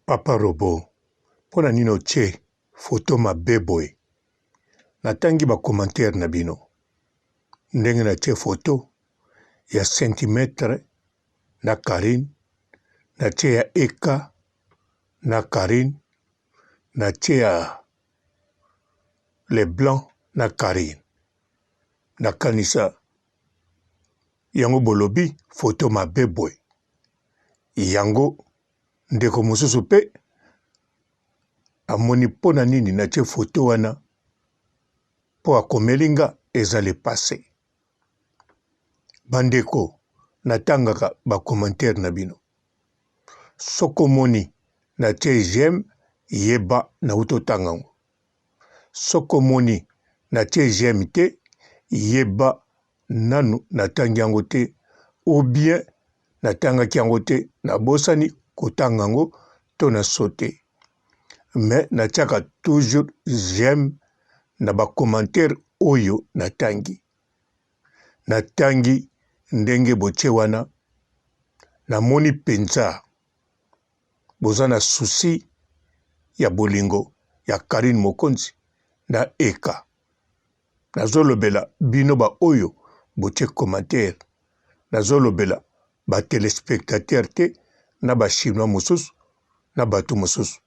Papa Robo, pona nino che foto mabe boye. Natangi ba commentaire na bino. Ndenge na che foto ya centimetre na Karine, na che ya Eka na Karine, na che ya Leblanc na Karine. Na kanisa yango bolobi foto mabe boye. Yango ndeko mosusu pe amoni pona nini na che foto wana po akomelinga eza le passé. Bandeko natangaka ba commentaire na bino. Soko moni na che j'aime yeba na utotanga ngo. Soko moni na che j'aime te yeba nanu natangi yango te ou bien natangaki yango te na bosani kotanga ngo to na sauter. Mais natiaka toujours j'aime na ba commentaire oyo natangi. Natangi ndenge boche wana namoni penza boza na souci ya bolingo ya Karine Mokonzi na Eka. Nazolobela bino ba oyo boche commentaire. Nazolobela ba téléspectateur te na ba chinois mosusu na batu mosusu.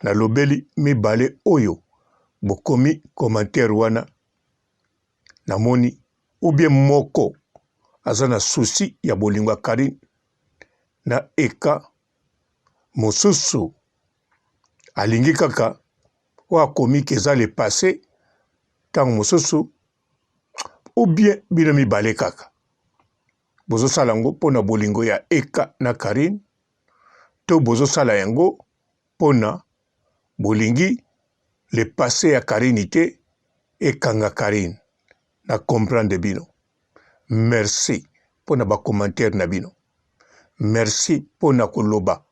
Nalobeli mibale oyo bokomi commentaire wana namoni ou bien moko aza na souci ya bolingo ya Karine na Eka, mosusu alingi kaka o akomi keza le passé tango mosusu ou bien bino mibale kaka bozo sala yango pona bolingo ya Eka na Karine to bozo sala yango pona bolingi le passé ya Karine te ekanga Karine. Na comprendre bino. Merci pona ba commentaire na bino. Merci pona koloba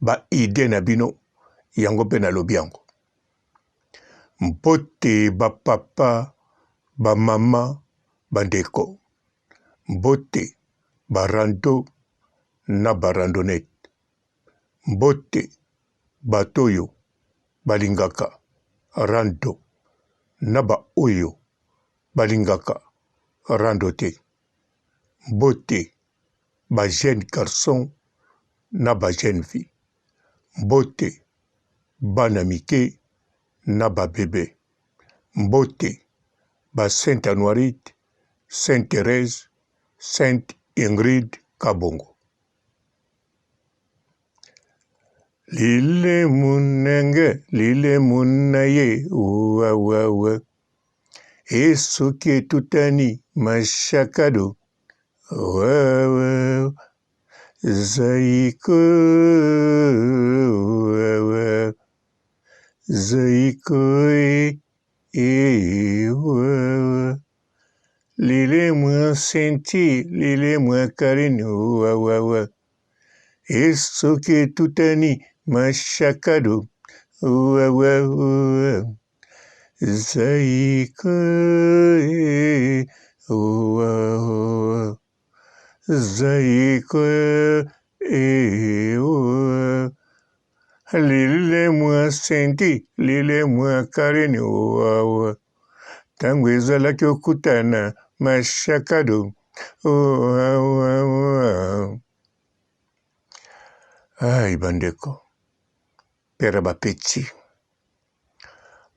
ba idée na bino yango pe na lobi yango. Mbote ba papa, ba mama, ba ndeko. Mbote ba rando na ba randonnette. Mbote batoyo balingaka rando na ba oyo balingaka rando te. Mbote ba jeune garçon na ba jeune fille. Mbote bana mike na ba bébé. Mbote ba Sainte Anuarite, Sainte Thérèse, Sainte Ingrid Kabongo. Lile munenge, lile munaye, uwa uwa uwa. Esoki tutani mashakado, uwa uwa. Zaiko, uwa uwa. Zaiko, uwa uwa. Lile mwa senti, lile mwa Karine, uwa uwa uwa. Esoki tutani mashakado, uwa uwa uwa. Zaiko, uwa uwa. Zaiko, uwa. Lile mwa senti, lile mwa Karine, uwa uwa. Tango ezalaki okutana mashakado, uwa uwa uwa. Ay bandeko, pere ba peti.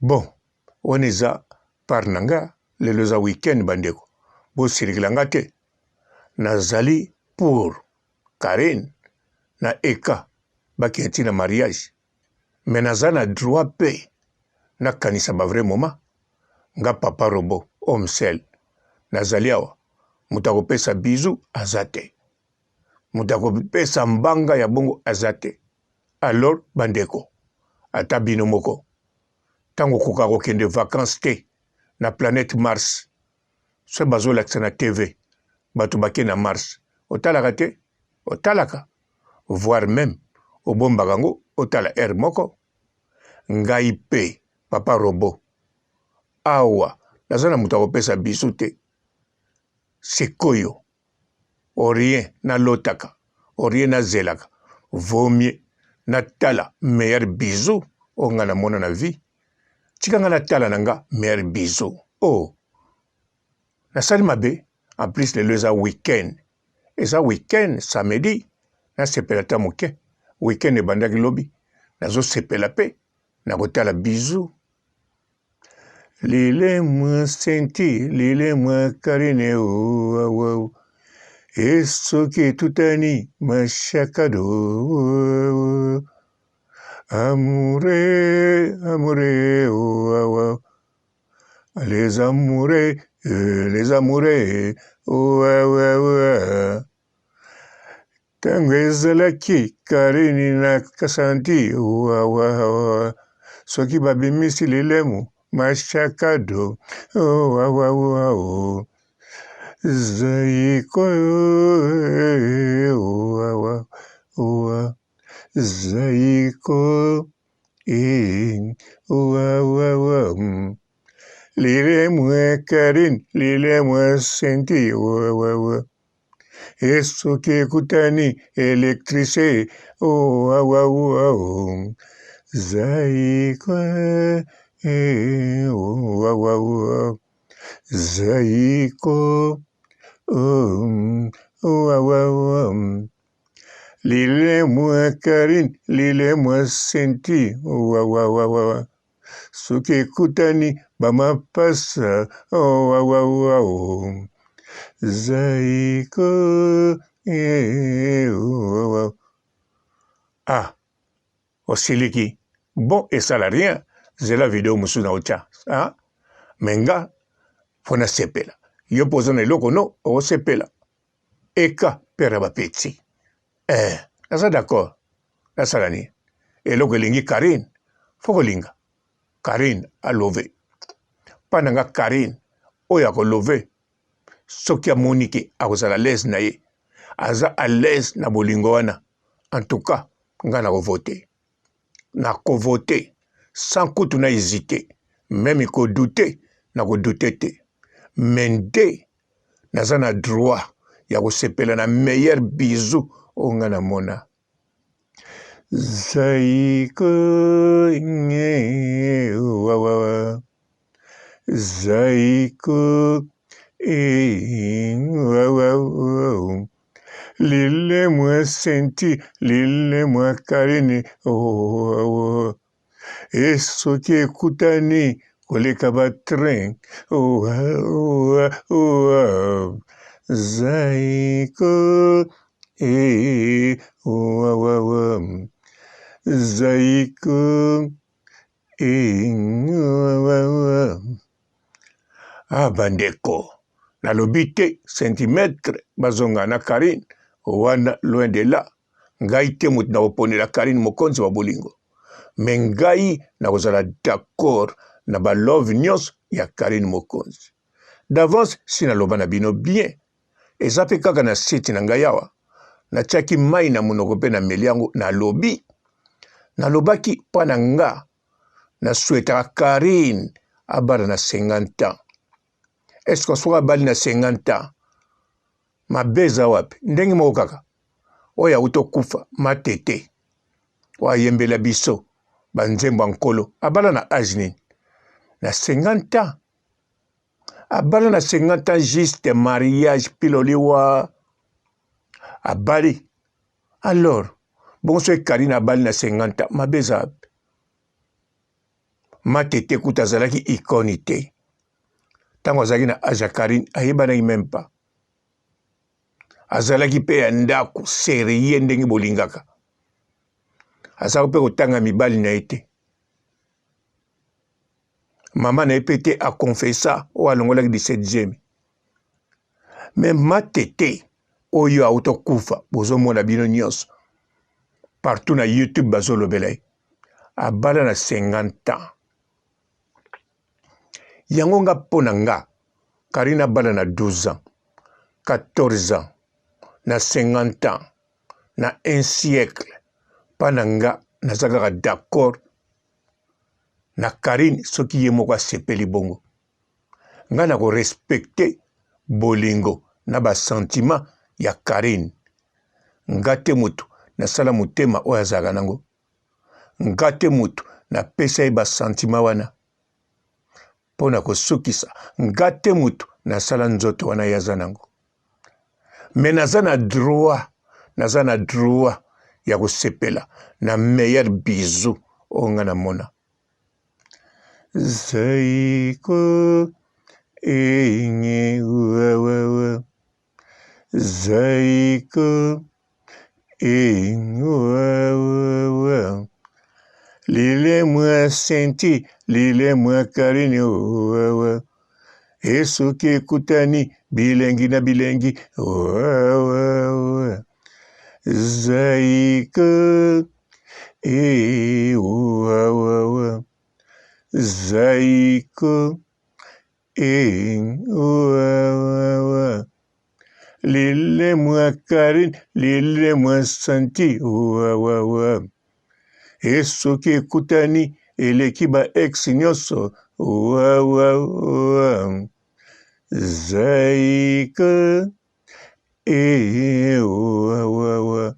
Bon, on eza par nanga, lelo za weekend bandeko. Bo sirikilanga te. Nazali pour Karine na Eka bakenti na mariage. Mais naza na droit pe na kanisa ba vrai moment. Nga Papa Robo, homme seul. Nazali awa. Muta kopesa bizu azate. Muta kopesa mbanga ya bongo azate. Alors bandeko, ata bino moko. Tango koka kokende vacances te na planète Mars. So bazo lakisa na TV. Batu bake na Mars. Otalaka te? Otalaka. Voire même obomba kango otala air moko. Ngai pe Papa Robo. Awa nazana muta kopesa bisu te. Sikoyo. Orien na lotaka. Orien na zelaka. Vaut mieux natala meilleur bisou o nga na mona na vie tika nga natala na nga meilleur bisou oh nasali mabe en plus lelo eza week-end eza week-end samedi nasepela ta moke week-end ebandaki lobi nazosepela mpe nakotala bisou lile mwa senti lile mwa karine oh. Et ce qui est tout ani machakado amoureux amoureux oh, les amoureux oh, tango ezalaki karini na kasanti oh, soki babimisi lilemu machakado oh. Zaiko Zaiko lile mwa Karine lile mwa senti eso ke kutani elektricité Zaiko Zaiko lile mwa Karine lile mwa senti suki kutani bamapasa Zaiko osiliki bon esala rien zela video mosusu na otya menga fona sepela yo poza na eloko no osepela eka pere bapeti naza d'accord nasala nini eloko elingi Karine fo kolinga Karine alove mpa na nga Karine oyo akolove soki amoni ke akozala lese na ye aza a lese na bolingo wana en tout cas nga nakovote sans kutu na hésiter même kodute nakodute te mais nde naza na droit ya kosepela na meilleur bisou oyo nga namona Zaiko Zaiko lile mwa senti lile mwa Karine esoki ekutani koleka batrain Zaiko Zaiko bandeko nalobi te centimetre bazonga na Karine wana loin de là ngai te moto na koponela Karine mokonzi wa bolingo me ngai nakozala d'accord na balove nyonso ya Karine mokonzi d'avance si naloba na bino bien eza mpe kaka na site na ngai awa natiaki mai na monoko mpe na meli yango nalobaki mpa na nga nasuetaka Karine abala na 50 ans est-ce que soki abali na 50 ans mabe eza wapi ndenge moko kaka oyo awuti okufa matete oyo ayembela biso banzembo ya nkolo abala na age nini na 50 ans abala na 50 ans juste mariage piloliwa abali alors bongo soki Karine abali na 50 ans mabe eza wapi matete kuta azalaki ikoni te ntango azalaki na age ya Karine ayebanaki même pas azalaki mpe ya ndako serie ndenge bolingaka azalaki mpe kotanga mibali na ye te mama na ye mpe te akonfesa oyo alongolaki 17e me matete oyo awuti okufa bozomona bino nyonso partout na YouTube bazolobela ye abala na 50 ans yango nga mpo na nga Karine abala na 12 ans 14 ans na 50 ans na 1 siècle mpa na nga naza kaka d'accord na Karine soki ye moko asepeli bongo nga na korespecte bolingo na basentima ya Karine nga te moto nasala motema oyo azalaka nango ngate mutu na pesa ye basantima wana mpona kosukisa ngate mutu nasala nzoto wana ye aza nango me naza na droit ya kosepela na meilleur bisou oyo nga namona zaiko enye wawawa zaiko enye wawawa lile mwa senti lile mwa karini wawa esoki ekutani bilengi na bilengi wawawa zaiko wawawa zaiko wawawa lile mwa karini lile mwa santi wawawa esoki ekutani eleki ba ex nyonso wawawa zaiko wawawa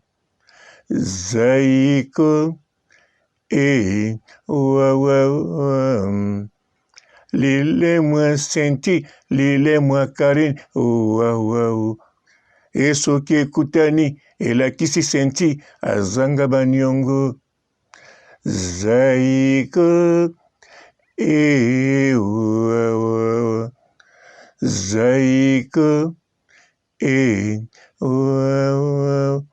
zaiko wawawa lile mwa senti lile mwa karini wawawa esoki ekutani elakisi senti azanga baniongo zaiko wawawa zaiko wawawa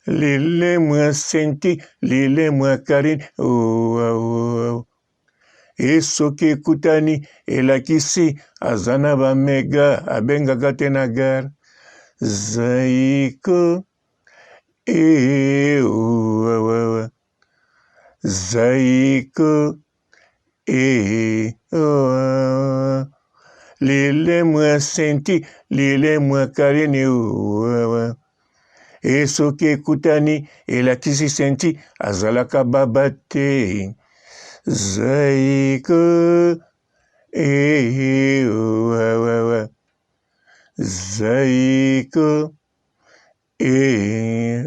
lile mwa senti lile mwa karini wawawa esoki ekutani elakisi azana bamega abengaka te na gare zaiko wawawa zaiko wawawa lile mwa senti lile mwa karini wawawa esoki ekutani elakisi senti azalaka baba te zaiko wawawa zaiko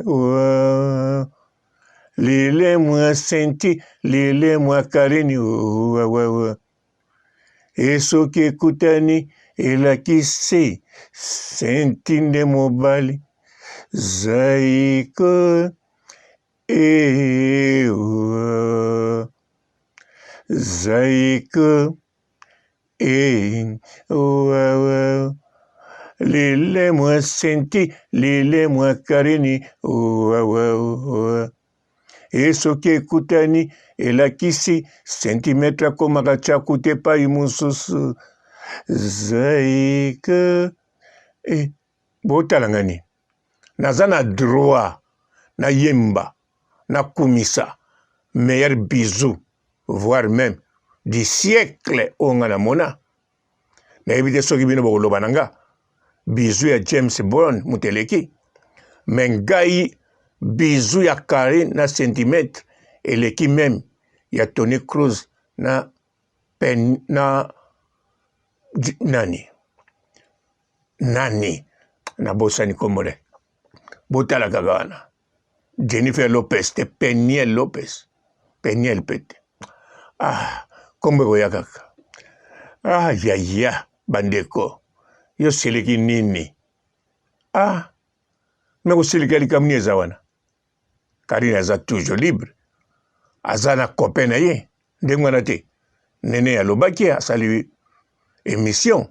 wawawa lile mwa senti lile mwa karini wawawa esoki ekutani elakisi senti nde mobali zaiko zaiko wawawa lile mwa senti lile mwa karini wawawa esoki ekutani elakisi sentimetre akomaka tyaku te epai mosusu zaiko botalanga nini naza na droit nayemba nakumisa meilleur bisou voire même du siècle oyo nga namona nayebi te soki bino bokoloba na nga bisou ya James Bond muteleki me ngai bisou ya carré na centimetre eleki meme ya Tony Cruz na nani nabosani komore botala kaka wana Jennifer Lopez te Peniel Lopez Peniel pete kombo ekoya kaka yaya bandeko yo seleki nini me koseleka likambo nini eza wana Karine aza toujours libre aza na copain na ye ndenge wana te nene alobaki asali émission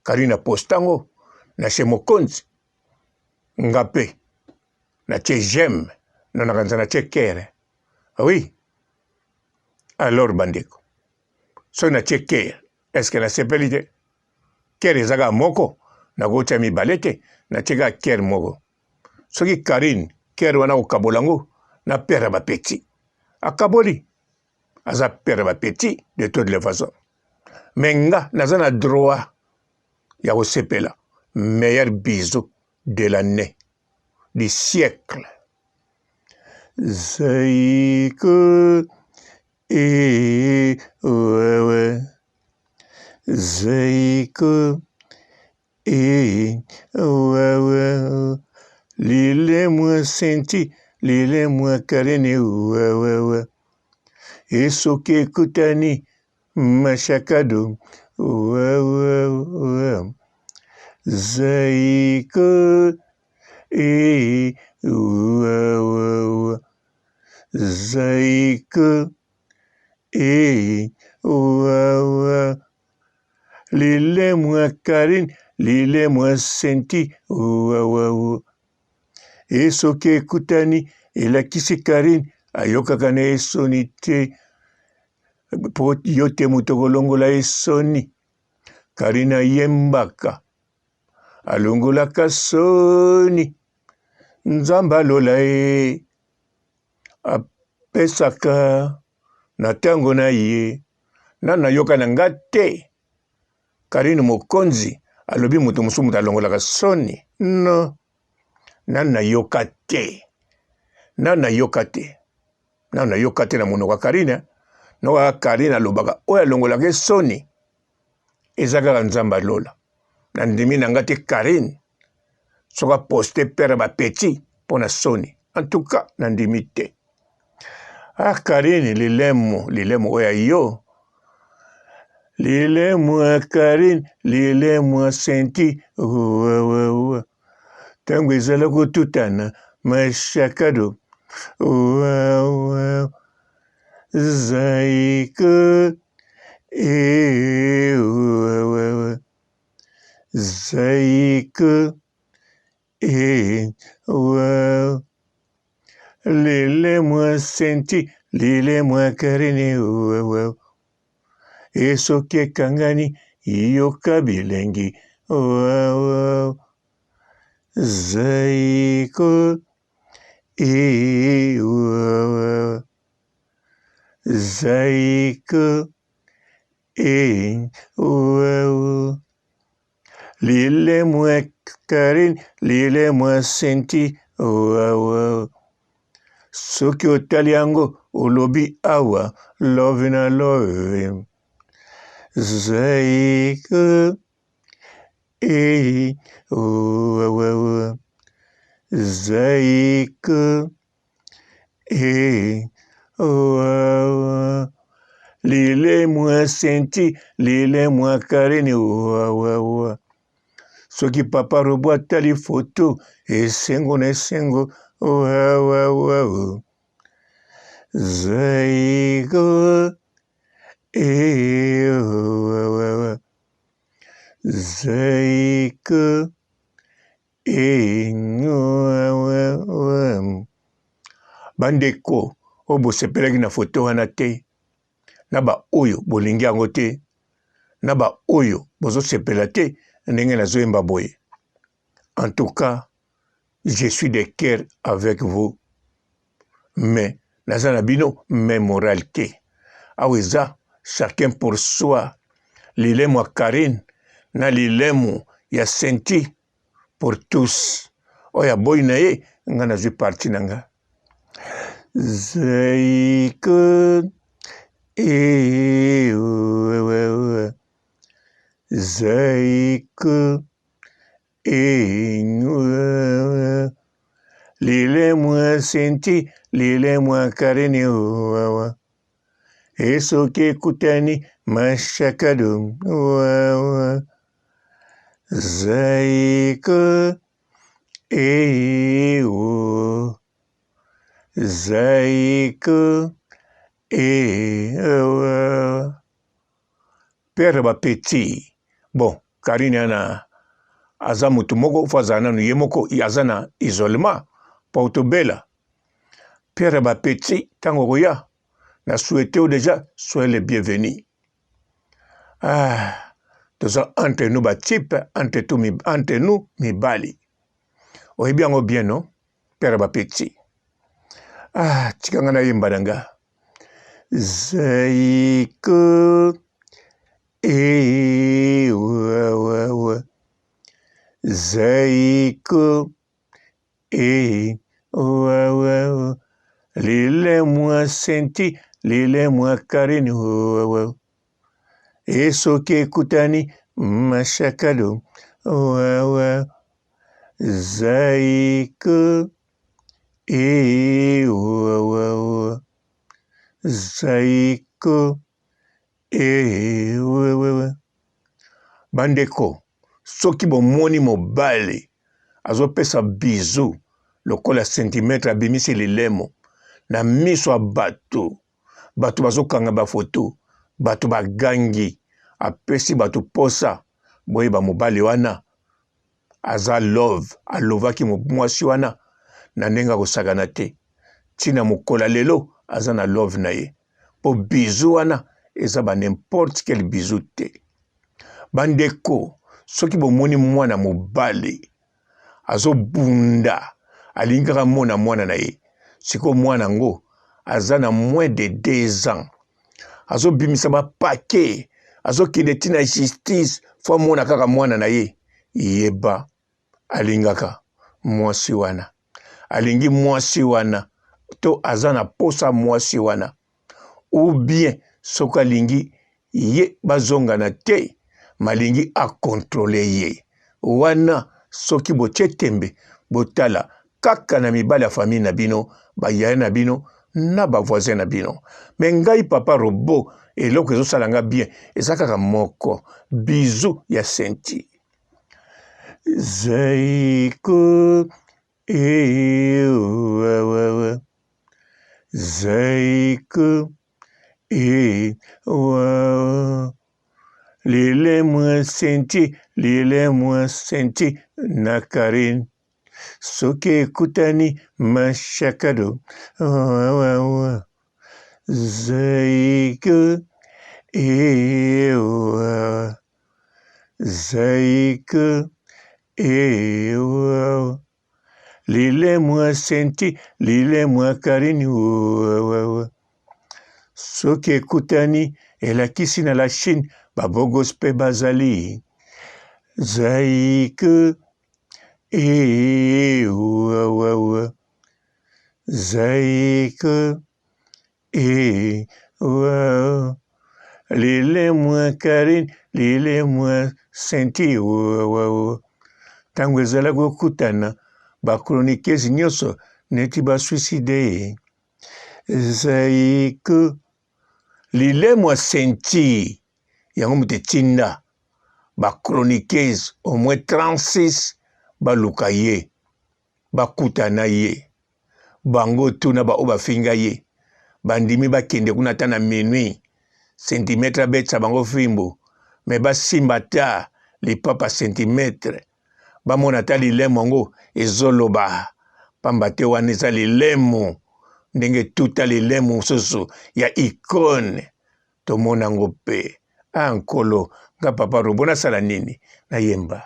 Karine apostango na chez mokonzi nga mpe natie j'aime nanakanza natie kere oui alors bandeko soki natie kere eske nasepeli te kere ezaka moko nakotia mibale te natie kaka kere moko soki Karine kere wana kokabola yango na pere ya bapeti akaboli aza pere ya bapeti de toutes les façons me nga naza na droit ya kosepela meilleur bisou de l'année du siècle zaiko wawa zaiko wawa lile mwa senti lile mwa karene wawa e soki ekutani mashakado zaiko zaiko lile mwa Karine lile mwa senti e soki ekutani elakisi Karine ayokaka na esoni te po yo te moto kolongola esoni. Karine ayembaka alongolaka soni, nzambe alola ye apesaka na ntango na ye. Nanu nayoka na nga te Karine mokonzi alobi moto mosusu moto alongolaka soni. No, nanu nayoka te, nanu nayoka te, nanu nayoka te na monoko ya Karine. Noka Karine alobaka oyo alongolaka esoni eza kaka nzambe alola. Nandimi na nga te Karine soki aposte pere bapeti mpo na soni. En tout cas nandimi te. Karine lilemo oyo yo, lilemo ya Karine lilemo ya senti ntango ezala kotutana mashakado zaiko zaiko lile mwa senti lile mwa Karine e soki ekangani yoka bilengi zaiko zaiko lile mwa Karine lile mwa senti soki otali yango olobi awa love na love zaiko zaiko lile mwa senti lile mwa Karine soki papa robo atali foto esengo na esengo zaiko zaiko bandeko oyo bosepelaki na foto wana te, na ba oyo bolingi yango te, na ba oyo bozosepela te ndenge nazoyemba boye. En tout cas, je suis de cœur avec vous, mais naza na bino même moralité. Awa eza chacun pour soi. Lilemo ya Karine na lilemo ya senti pour tous. Oya boy na ye nga nazwi parti na nga. Zaiko zaiko lilemo ya senti lilemo ya Karine e soki ekutani mashakado zaiko zaiko pere bapeti. Bon, Karine ana aza mutu moko fo azala nanu ye moko aza na isolement po tobela. Pere bapeti ntango koya na souhaité déjà soyez les bienvenus. Toza entre nous batype, entre nous mibali. Oyebi yango bien non? Pere bapeti. Tikanga na yemba nanga. Zaiko zaiko lile mwa senti lile mwa Karine e soki ekutani mashakado zaiko zaiko wewe bandeko soki bomoni mobali azopesa bizu lokola centimetre abimisi lilemo na miso ya bato bazokanga bafoto bato bagangi apesi bato posa boyeba mobali wana aza love alovaki mwasi wana na ndenge akosakana te ntina mokola lelo aza na love na ye po bizu wana eza ba n'importe quel bizu te bandeko soki bomoni mwana mobali azobunda alingi kaka mona mwana na ye siko mwana ngo aza na moins de 2 ans azobimisa bapake azokende ntina justice fo mona kaka mwana na ye yeba alingaka mwasi wana alingi mwasi wana to aza na posa mwasi wana ou bien soki alingi ye bazongana te malingi akontrole ye wana soki botie tembe botala kaka na mibali ya famille na bino bayaya na bino na bavoisin na bino me ngai papa Robo eloko ezosala nga bien eza kaka moko bizu ya senti zaiko zaiko lile mwa senti na Karine soki ekutani mashakado zaiko zaiko lile mwa senti lile mwa Karine soki ekutani elakisi na la Chine babogos mpe bazali zaiko zaiko lile mwa Karine lile mwa senti ntango ezalaki kokutana bakronikesi nyonso neti basuicide zaiko lile mwa senti yango moto etinda bakronikese au moins 36 baluka ye bakutana ye bango tuna bao bafinga ye bandimi bakende kuna ata na minuit centimetre abetisa bango fimbo me basimba ta lipapa centimetre bamona ata lilemo yango ezoloba pamba te wana eza lilemo ndenge tuta lilemo mosusu ya ikone tomona yango mpe ankolo nga papa Robo nasala nini nayemba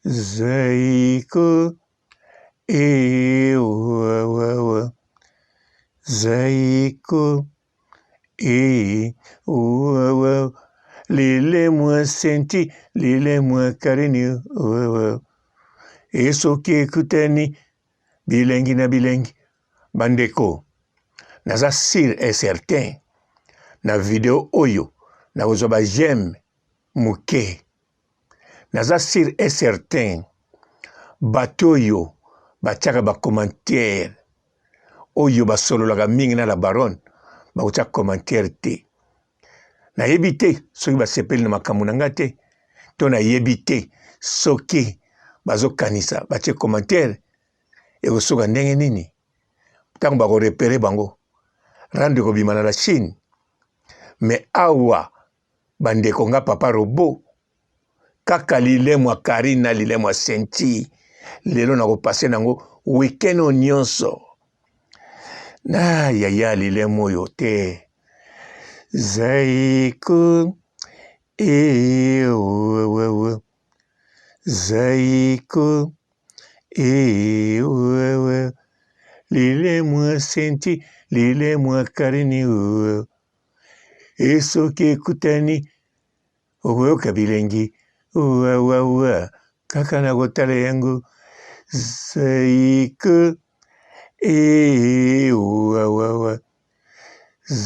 zaiko zaiko lile mwa senti lile mwa Karine esoki ekutani bilengi na bilengi bandeko naza sur et certain na video oyo nakozwa ba j'aime moke naza sur et certain bato oyo batiaka bacommentaire oyo basololaka mingi na la baronne bakotia commentaire te nayebi te soki basepeli na makambo na nga te to nayebi te soki bazokanisa batie commentaire ekosoka ndenge nini ntango bakorepere bango rande kobima na la Chine me awa bandeko nga papa Robo kaka lilemo ya Karine na lilemo ya senti lelo nakopase nango weekend o nyonso na yaya lilemo oyo te zaiko zaiko lilemo ya senti lilemo ya Karine esoki ekutani okoyoka bilengi kaka na kotala yango zaiko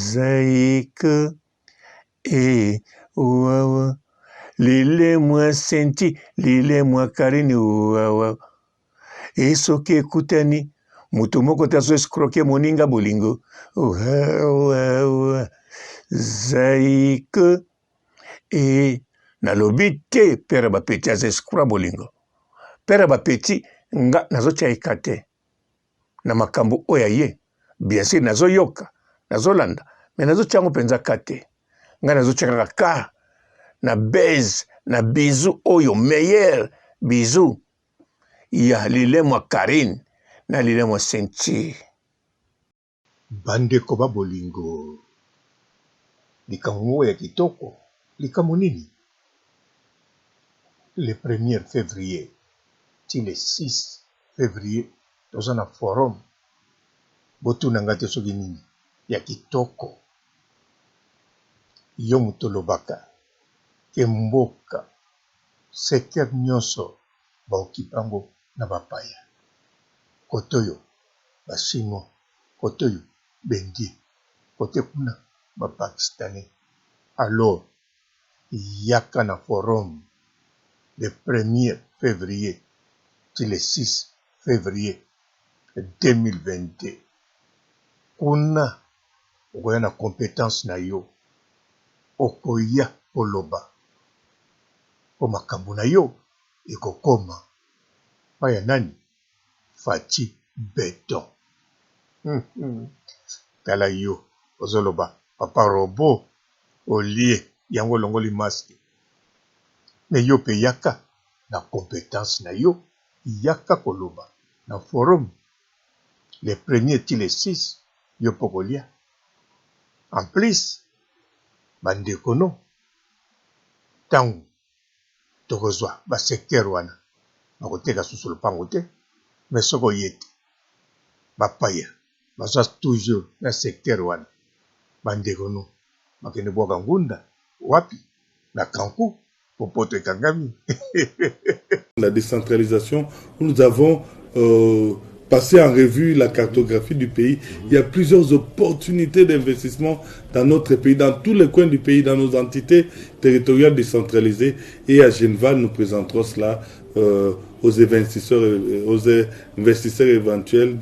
zaiko lilemo ya senti lilemo ya Karine esoki ekutani Mutu moko te azo escroquer moninga bolingo. Zaike. Et nalobi te père bapeti azo escroquer bolingo. Père bapeti nga nazo tchaika te. Na makambo oya ye. Bien sûr nazo yoka. Nazo landa. Mais nazo tchango penza kate. Nga nazo tchaka ka. Na baise. Na bisou oyo. Meilleur bisou. Ya lile mwa Karine. Na lile mwa Senti. Bande koba bolingo. Likambo ya kitoko. Likambo nini? Le 1er février. Ti le 6 février. Toza na forum. Botu nangate soki nini. Ya kitoko. Yo mutolobaka. Ke mboka. Secteur nyonso. Ba okipango na bapaya. Kotoyo. Ba chinois. Kotoyo. Bendie. Kote kuna. Ba pakistanais. Alors. Yaka na forum. Le 1er février. Ti le 6 février 2022. Kuna. Okoya na compétence na yo. Okoya koloba. Po makambo na yo. Ekokoma. Paya nani? Fati Beton. Tala yo. Ozoloba. Papa Robo. Olie. Yango longoli masque. Me yo pe yaka. Na compétence na yo. Yaka koloba. Na forum. Le 1er ti le 6. Yo pokolia. En plus. Bandekono. Tangu. Tokozwa. Ba secteur wana. Bakoteka susu lupango te. Mais soko yete. Bapaya. Bazwa toujours na secteur wana. Bandekono. Bakene boka ngunda. Wapi. Na Kankou. Popoto ekangami. La décentralisation, nous avons passé en revue la cartographie du pays. Il y a plusieurs opportunités d'investissement dans notre pays, dans tous les coins du pays, dans nos entités territoriales décentralisées. Et à Geneva, nous présenterons cela aux investisseurs éventuels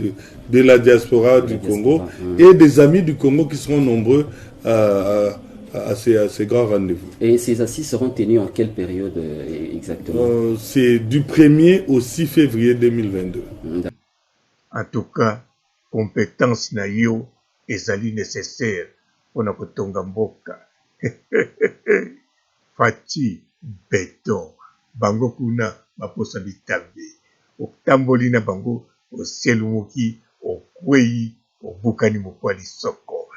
de la diaspora du Congo et des amis du Congo qui seront nombreux à ces grands rendez-vous. Et ces assises seront tenues en quelle période exactement? C'est du 1er au 6 février 2022. En tout cas, compétence na yo ezali nécessaire pour na kotonga mboka. Fati Beton. Bango kuna baposa bitabe. Otamboli na bango oselumuki okwei obukani mokwali soko.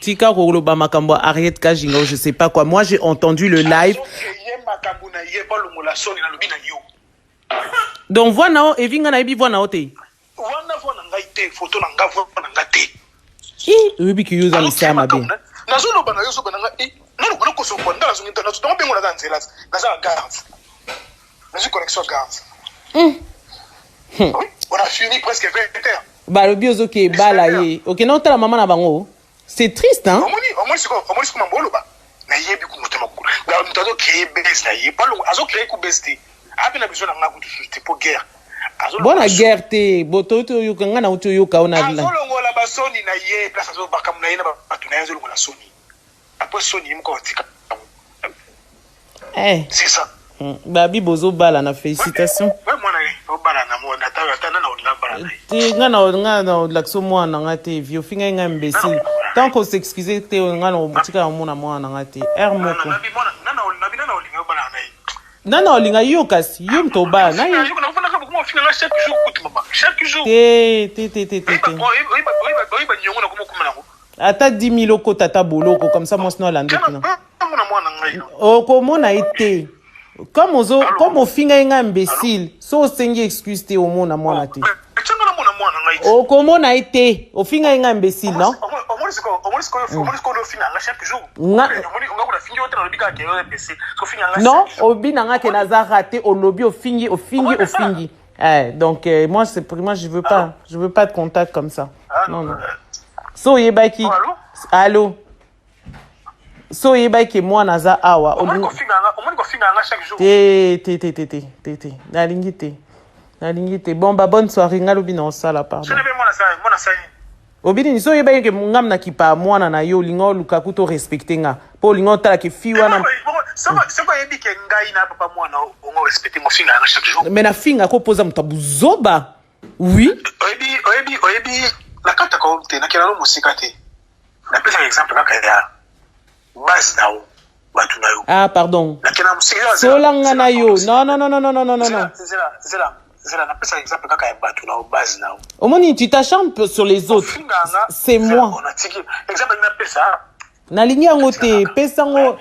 Tika Kogloba Makambo Ariette Kajingo, je sais pas quoi. Moi j'ai entendu le live. Donc voilà, et vinga na ebi voilà ote. Oui, qui use un sama bien. On a fini presque 20 heures. Bah le biozo qui est balaye. Ok, non t'as la maman na bango. C'est triste hein. Au moins c'est comme bolo ba. Na yebi ku mutema ku. Ba mutazo créer best na ye pas long. Azo créer ku best. Abi na besoin na ku susciter pour guerre. Bona guerre te bototo yo kanga na uto yo kaona la. Azo longola ba soni na ye place azo bakam na ye na ba tuna azo longola soni. Après soni mko tika. C'est ça. Babi bozo bala na félicitations. Ouais moi na bala na mo na ta na olinga bala. Te nga na lakso mo na ngate vio finga nga imbécile. Tant qu'on s'excuser te nga na mutika mo na mo na ngate. Moko. Na olinga yo kasi yo mto ba na yo. Chaque jour. Ata 10 000 oko tata boloko comme ça moi sinon la ndeko na. Oko mona été. Comme au finga nga imbécile, so sengi excuse te au mona mona te. Oko mona été, au finga nga imbécile non? Non, obi nanga ke naza raté au lobby au fingi. Donc moi je veux pas de contact comme ça. Non. So yebaki. Allô. so yeba ke moi naza awa omoni kofinga nga chaque jour te nalingi te bon ba bonne soirée ngalobi na osala pardon je ne vais mona sa obini so yeba ke ngam na kipa mwana na yo lingo luka kuto respecter nga po lingo tala ke fi wana c'est quoi yebi ke ngai na papa mwana on respecter mo finga nga chaque jour mais na finga ko poza mutabuzoba oui oyebi la kata ko te na kila no musika te na pesa exemple kaka ya base na o batu na yo ah pardon na kila musika solanga na yo non c'est na pesa exemple kaka ya batu na o base na o omoni tu t'acharnes sur les autres c'est moi exemple na pesa nalingi yango te pesa ngo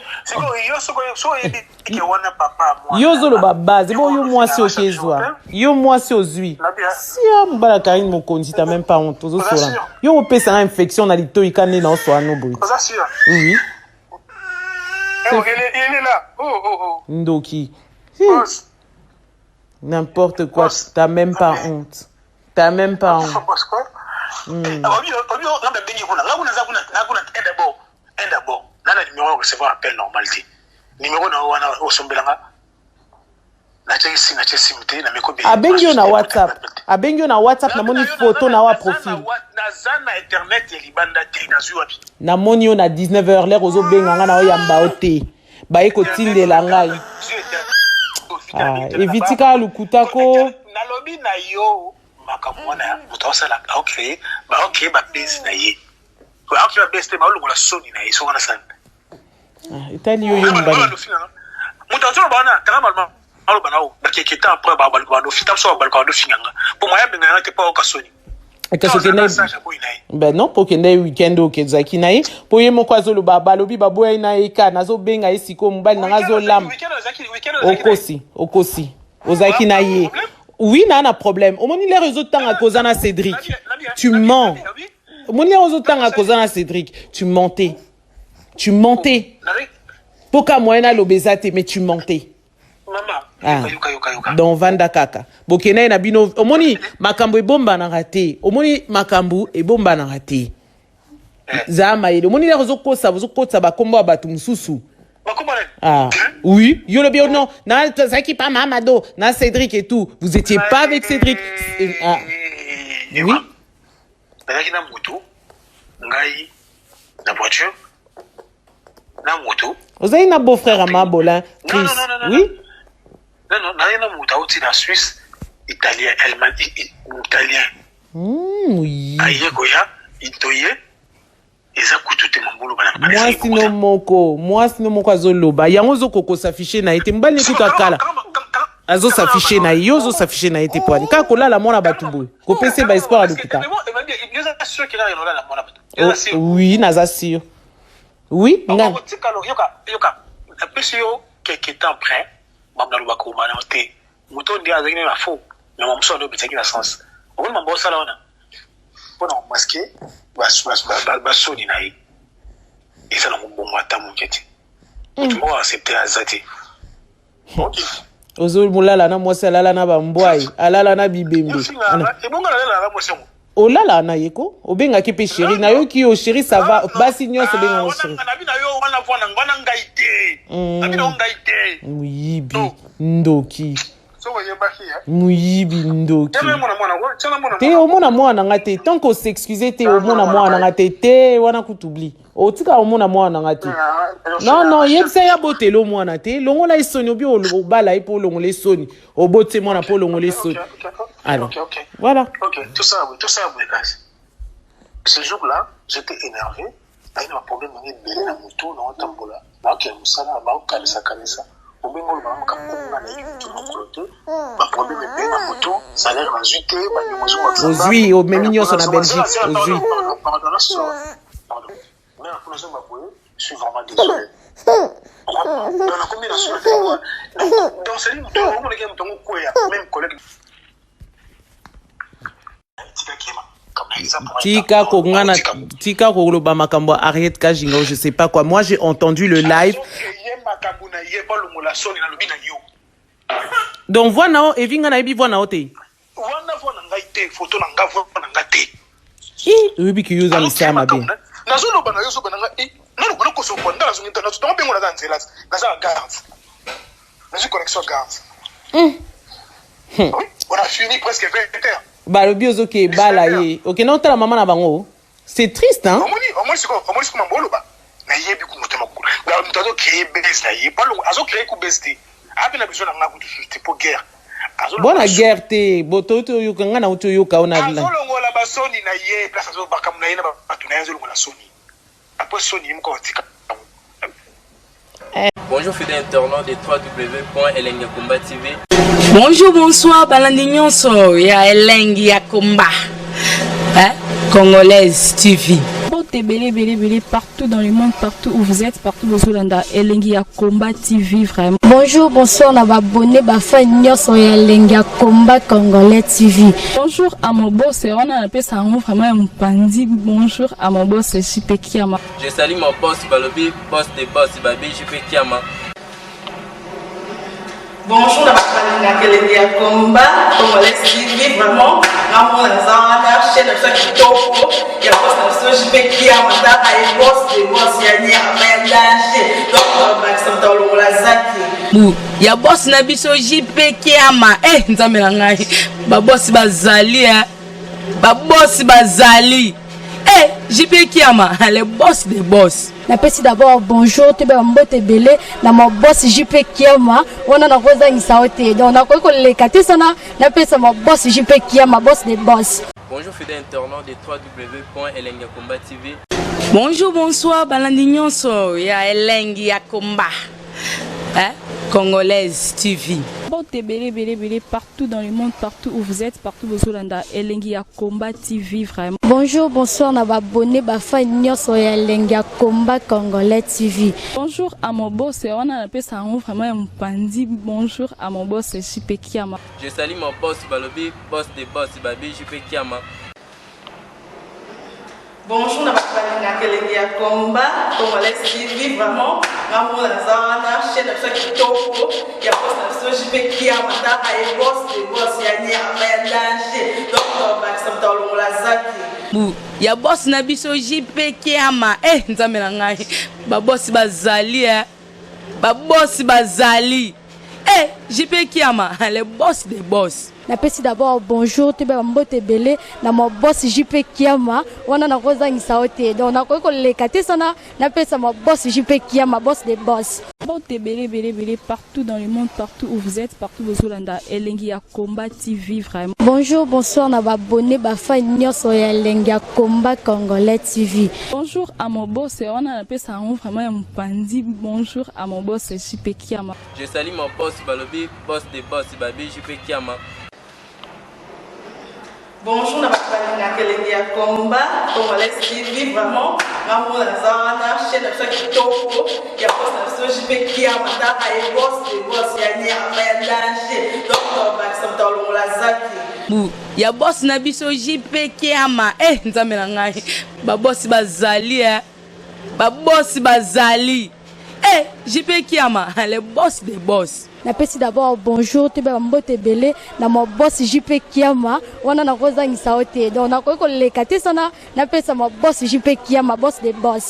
yo zoloba base bo yo mwasi okezwa yo mwasi ozwi si ya mobala Karine Mokonzi t'as même pas honte ozosola yo opesa nga infection na litoi kande na osoa no boy oui il est là ndoki n'importe quoi t'as même pas honte d'abord nana numéro recevoir appel normalité numéro na wana osombelanga na chesi mute na mekobe abengio na WhatsApp na moni photo na wa profil na zana internet ya libanda te na zuwa bi na moni yo na 19h l'air ozo benganga na oyamba ote ba ekotindela ngai evitika lukutako na lobi na yo makamwana mutawasala okay ba base na ye ok la best ma olungola soni na iso wana sana itali yo mbali mutazo bana kama alo bana o bakeketa après ba balko ndo fita so balko ndo finganga pour moi benga te pas ka soni ben non pour kende weekend okezaki na ye po ye moko azolo balobi baboya na eka nazo benga esiko mbali na ngazo lam okosi ozaki na ye oui na problème omoni les réseaux tanga kozana Cédric tu mens Monia ozotanga kozana Cédric, tu mentais. Poka moyena lobezate mais tu mentais. Maman. Dans Vanda Kaka. Bokena na bino omoni makambo ebomba na raté. Omoni makambo ebomba na raté. Zama ile omoni les ozokosa bakombo batu mususu. Ah oui, yo le bien non, na zaki pa Mamado, na Cédric et tout. Vous étiez pas avec Cédric. Ah. Oui. Nazaki na moto ngai na voiture na moto ozali na beau-frère à Mabolin Chris oui non na moto oti na Suisse italien oui aye goya itoye eza kututé mambolo bana moi sino moko azoloba yango zokoko s'afficher na été mbali kuta kala azo s'afficher na yozo s'afficher na été poani ka kolala mona batubu ko pese ba espoir de kuta oui naza sûr oui nga yoka après yo quelque temps après mamna lo bakoma na te moto ndia azaki na fo na mamso ndo bitaki na sens on mambo sala wana pona masquer ba soni na yi isa na mbongo ata muketi mo accepter azati okay ozo mulala na mwasi alala na bambwai alala na bibembe olala na yeko obenga ki pe chéri na yo ki o chéri ça va basi nyonso benga o chéri muyibi ndoki te omona mwana nga te tant qu'on s'excuse te omona mwana nga te wana kutubli otika omona mwana nga te non yebisa ya botelo mwana te longola isoni obi obala ipo longola isoni obote mwana po longola isoni alors voilà tout ça ce jour-là j'étais énervé avec un problème de la moto na tambola na ke musala ba kalisa obengo ba mkamuna na yitu n'okolote ba problème de la moto salaire na juté ba nyonso wa ozui o memi nyonso na Belgique ozui mais pour ça je suis vraiment désolé dans la combinaison dans cette moto on le gagne tongo koya même collègue tika koloba makambo arrête kajinga je sais pas quoi moi j'ai entendu le live donc voilà evinga na ebi voilà te oui bi ki yuza misama bien nazoloba na yo so bananga Non, on a qu'on se prend dans la zone internet. Tu t'en dans c'est là. Dans la garde. Dans une connexion garde. Oui, on a fini presque 20 heures. Bah le bio ok bala ye. Ok non t'as la maman na bango. C'est triste hein. Au moins c'est comme mbolo ba. Na yebi ku mutema ku. Ba mutado créer best na ye pas long. Azo créer ku best. Abi na besoin na ku juste pour guerre. Bona guerre te bototo yuka ngana uto yuka ona bila. Azo longo la basoni na ye place azo bakam na ye na ba tunaanza longo la soni. Après soni mko tika. Bonjour fidèles internautes de www.elengiakomba TV. Bonjour, bonsoir, balandi nyonso ya Elengi ya Komba. Congolaise TV. Belé partout dans le monde, partout où vous êtes, partout où vous êtes, Elengi ya Komba TV vraiment. Bonjour, bonsoir, na ba abonné ba fan nyonso ya Elengi ya Komba Congolais TV. Bonjour à mon boss, on a appelé ça vraiment un pandi. Bonjour à mon boss, JP Kiama. Je salue mon boss Balobi, boss des boss Babi, JP Kiama. Bonjour, la Elengi ya Komba Congolais TV vraiment. Ramon Lazana, chaîne de ça qui topo, il y a pas de JP Kiama, ta et boss des boss ya ni a danger. Donc Maxime Tolo Lazaki. Ya boss na biso JP Kiama. Nzambe na ngai. Ba boss bazali ba boss bazali. JP Kiama, le boss des boss. Na pesi d'abord bonjour te ba mbote belé na mo boss JP Kiama ona na koza ngisaote donc na ko lekate sana na pesa mo boss JP Kiama boss des boss. Bonjour fidèles internautes de www.elengiakomba TV. Bonjour, bonsoir, balandi nyonso ya Elengi ya Komba. Congolaise TV. Belé partout dans le monde, partout où vous êtes, partout où vous êtes, Elengi ya Komba TV vraiment. Bonjour, bonsoir, na ba abonné ba fan nyonso ya Elengi ya Komba Congolais TV. Bonjour à mon boss, on a appelé ça vraiment un pandi. Bonjour à mon boss, JP Kiama. Je salue mon boss Balobi, boss des boss Babi, JP Kiama. Bonjour, na Elengi ya Komba Congolais TV vraiment. Ramon Lazana, chaîne de ça qui topo, il y a pas de JP Kiama, ta et boss des boss ya ni a danger. Donc Maxime Tolo Lazaki. Ya boss na biso JP Kiama. Nzambe na ngai. Ba boss bazali ba boss bazali. JP Kiama, le boss des boss. Na pesi d'abord bonjour te ba mbote belé na mo boss JP Kiama ona na koza ngisaote donc na ko lekate sana na pesa mo boss JP Kiama boss des boss. Belé partout dans le monde, partout où vous êtes, partout où vous êtes, Elengi ya Komba TV vraiment. Bonjour, bonsoir, na ba abonné ba fan nyonso ya Elengi ya Komba Congolais TV. Bonjour à mon boss, on a appelé ça vraiment un pandi. Bonjour à mon boss, JP Kiama. Je salue mon boss Balobi, boss des boss Babi, JP Kiama. Bonjour, na Elengi ya Komba Congolais TV vraiment. Ramon Lazana, chaîne de ça qui topo, il y a pas de JP Kiama, ta et boss des boss ya ni a danger. Donc Maxime Tolo Lazaki. Ya boss na biso JP Kiama. Nzambe na ngai. Ba boss bazali ba boss bazali. JP Kiama, le boss des boss. Na pesi d'abord bonjour te ba mbote belé na mo boss JP Kiama ona na koza ngisaote donc na ko lekate sana na pesa mo boss JP Kiama boss des boss.